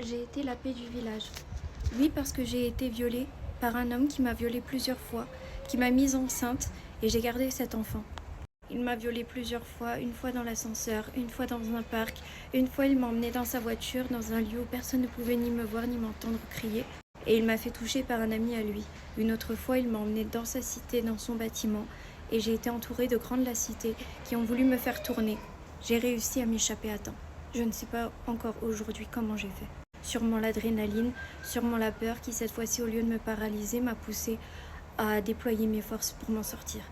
J'ai été la paix du village. Oui, parce que j'ai été violée par un homme qui m'a violée plusieurs fois, qui m'a mise enceinte et j'ai gardé cet enfant. Il m'a violée plusieurs fois, une fois dans l'ascenseur, une fois dans un parc, une fois il m'a emmenée dans sa voiture, dans un lieu où personne ne pouvait ni me voir ni m'entendre crier. Et il m'a fait toucher par un ami à lui. Une autre fois, il m'a emmenée dans sa cité, dans son bâtiment, et j'ai été entourée de grands de la cité qui ont voulu me faire tourner. J'ai réussi à m'échapper à temps. Je ne sais pas encore aujourd'hui comment j'ai fait. Sûrement l'adrénaline, sûrement la peur qui cette fois-ci au lieu de me paralyser m'a poussée à déployer mes forces pour m'en sortir.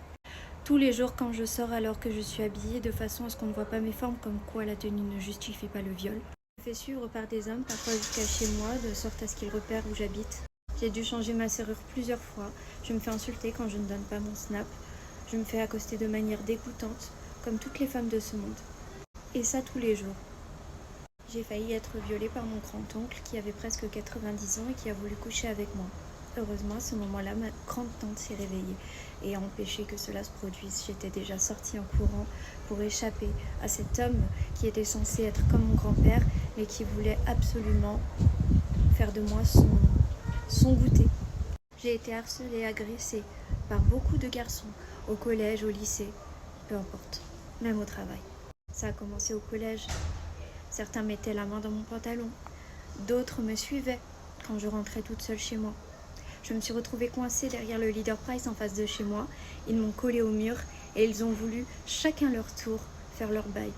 Tous les jours quand je sors alors que je suis habillée de façon à ce qu'on ne voit pas mes formes comme quoi la tenue ne justifie pas le viol. Je me fais suivre par des hommes parfois jusqu'à chez moi de sorte à ce qu'ils repèrent où j'habite. J'ai dû changer ma serrure plusieurs fois. Je me fais insulter quand je ne donne pas mon snap. Je me fais accoster de manière dégoûtante comme toutes les femmes de ce monde. Et ça tous les jours. J'ai failli être violée par mon grand-oncle qui avait presque 90 ans et qui a voulu coucher avec moi. Heureusement, à ce moment-là, ma grande-tante s'est réveillée et a empêché que cela se produise. J'étais déjà sortie en courant pour échapper à cet homme qui était censé être comme mon grand-père, mais qui voulait absolument faire de moi son goûter. J'ai été harcelée et agressée par beaucoup de garçons, au collège, au lycée, peu importe, même au travail. Ça a commencé au collège. Certains mettaient la main dans mon pantalon, d'autres me suivaient quand je rentrais toute seule chez moi. Je me suis retrouvée coincée derrière le Leader Price en face de chez moi. Ils m'ont collée au mur et ils ont voulu, chacun leur tour, faire leur bail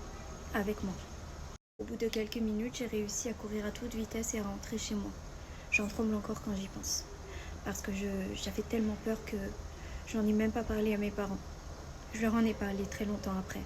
avec moi. Au bout de quelques minutes, j'ai réussi à courir à toute vitesse et à rentrer chez moi. J'en tremble encore quand j'y pense, parce que j'avais tellement peur que j'en ai même pas parlé à mes parents. Je leur en ai parlé très longtemps après.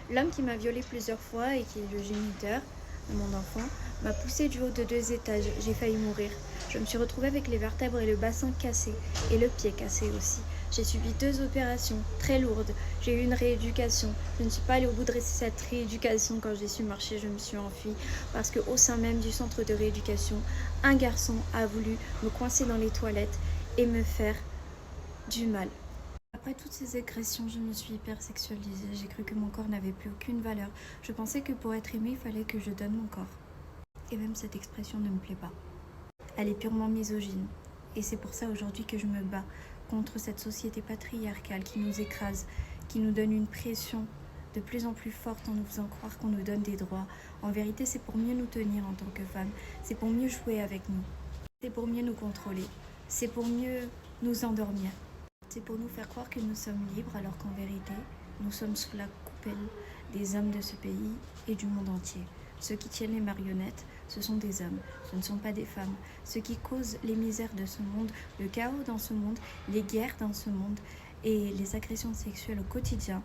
L'homme qui m'a violée plusieurs fois et qui est le géniteur de mon enfant m'a poussée du haut de 2 étages. J'ai failli mourir. Je me suis retrouvée avec les vertèbres et le bassin cassés et le pied cassé aussi. J'ai subi 2 opérations très lourdes. J'ai eu une rééducation. Je ne suis pas allée au bout de cette rééducation. Quand j'ai su marcher, je me suis enfuie parce qu'au sein même du centre de rééducation, un garçon a voulu me coincer dans les toilettes et me faire du mal. Après toutes ces agressions, je me suis hyper sexualisée. J'ai cru que mon corps n'avait plus aucune valeur. Je pensais que pour être aimée, il fallait que je donne mon corps. Et même cette expression ne me plaît pas. Elle est purement misogyne. Et c'est pour ça aujourd'hui que je me bats contre cette société patriarcale qui nous écrase, qui nous donne une pression de plus en plus forte en nous faisant croire qu'on nous donne des droits. En vérité, c'est pour mieux nous tenir en tant que femmes. C'est pour mieux jouer avec nous. C'est pour mieux nous contrôler. C'est pour mieux nous endormir. C'est pour nous faire croire que nous sommes libres alors qu'en vérité, nous sommes sous la coupelle des hommes de ce pays et du monde entier. Ceux qui tiennent les marionnettes, ce sont des hommes, ce ne sont pas des femmes. Ceux qui causent les misères de ce monde, le chaos dans ce monde, les guerres dans ce monde et les agressions sexuelles au quotidien,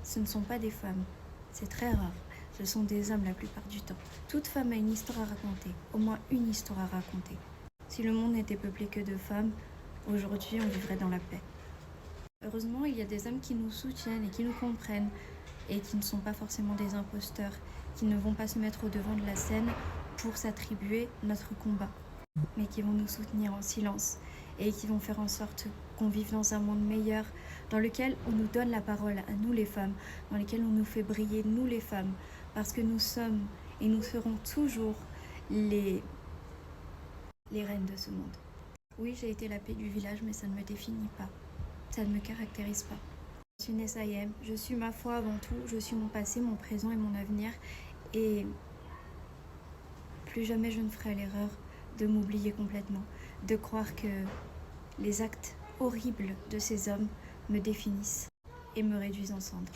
ce ne sont pas des femmes. C'est très rare. Ce sont des hommes la plupart du temps. Toute femme a une histoire à raconter, au moins une histoire à raconter. Si le monde n'était peuplé que de femmes, aujourd'hui on vivrait dans la paix. Heureusement, il y a des hommes qui nous soutiennent et qui nous comprennent et qui ne sont pas forcément des imposteurs, qui ne vont pas se mettre au devant de la scène pour s'attribuer notre combat, mais qui vont nous soutenir en silence et qui vont faire en sorte qu'on vive dans un monde meilleur, dans lequel on nous donne la parole à nous les femmes, dans lequel on nous fait briller nous les femmes, parce que nous sommes et nous serons toujours les reines de ce monde. Oui, j'ai été la paix du village, mais ça ne me définit pas. Ça ne me caractérise pas. Je suis Nessa Yem, je suis ma foi avant tout, je suis mon passé, mon présent et mon avenir. Et plus jamais je ne ferai l'erreur de m'oublier complètement, de croire que les actes horribles de ces hommes me définissent et me réduisent en cendres.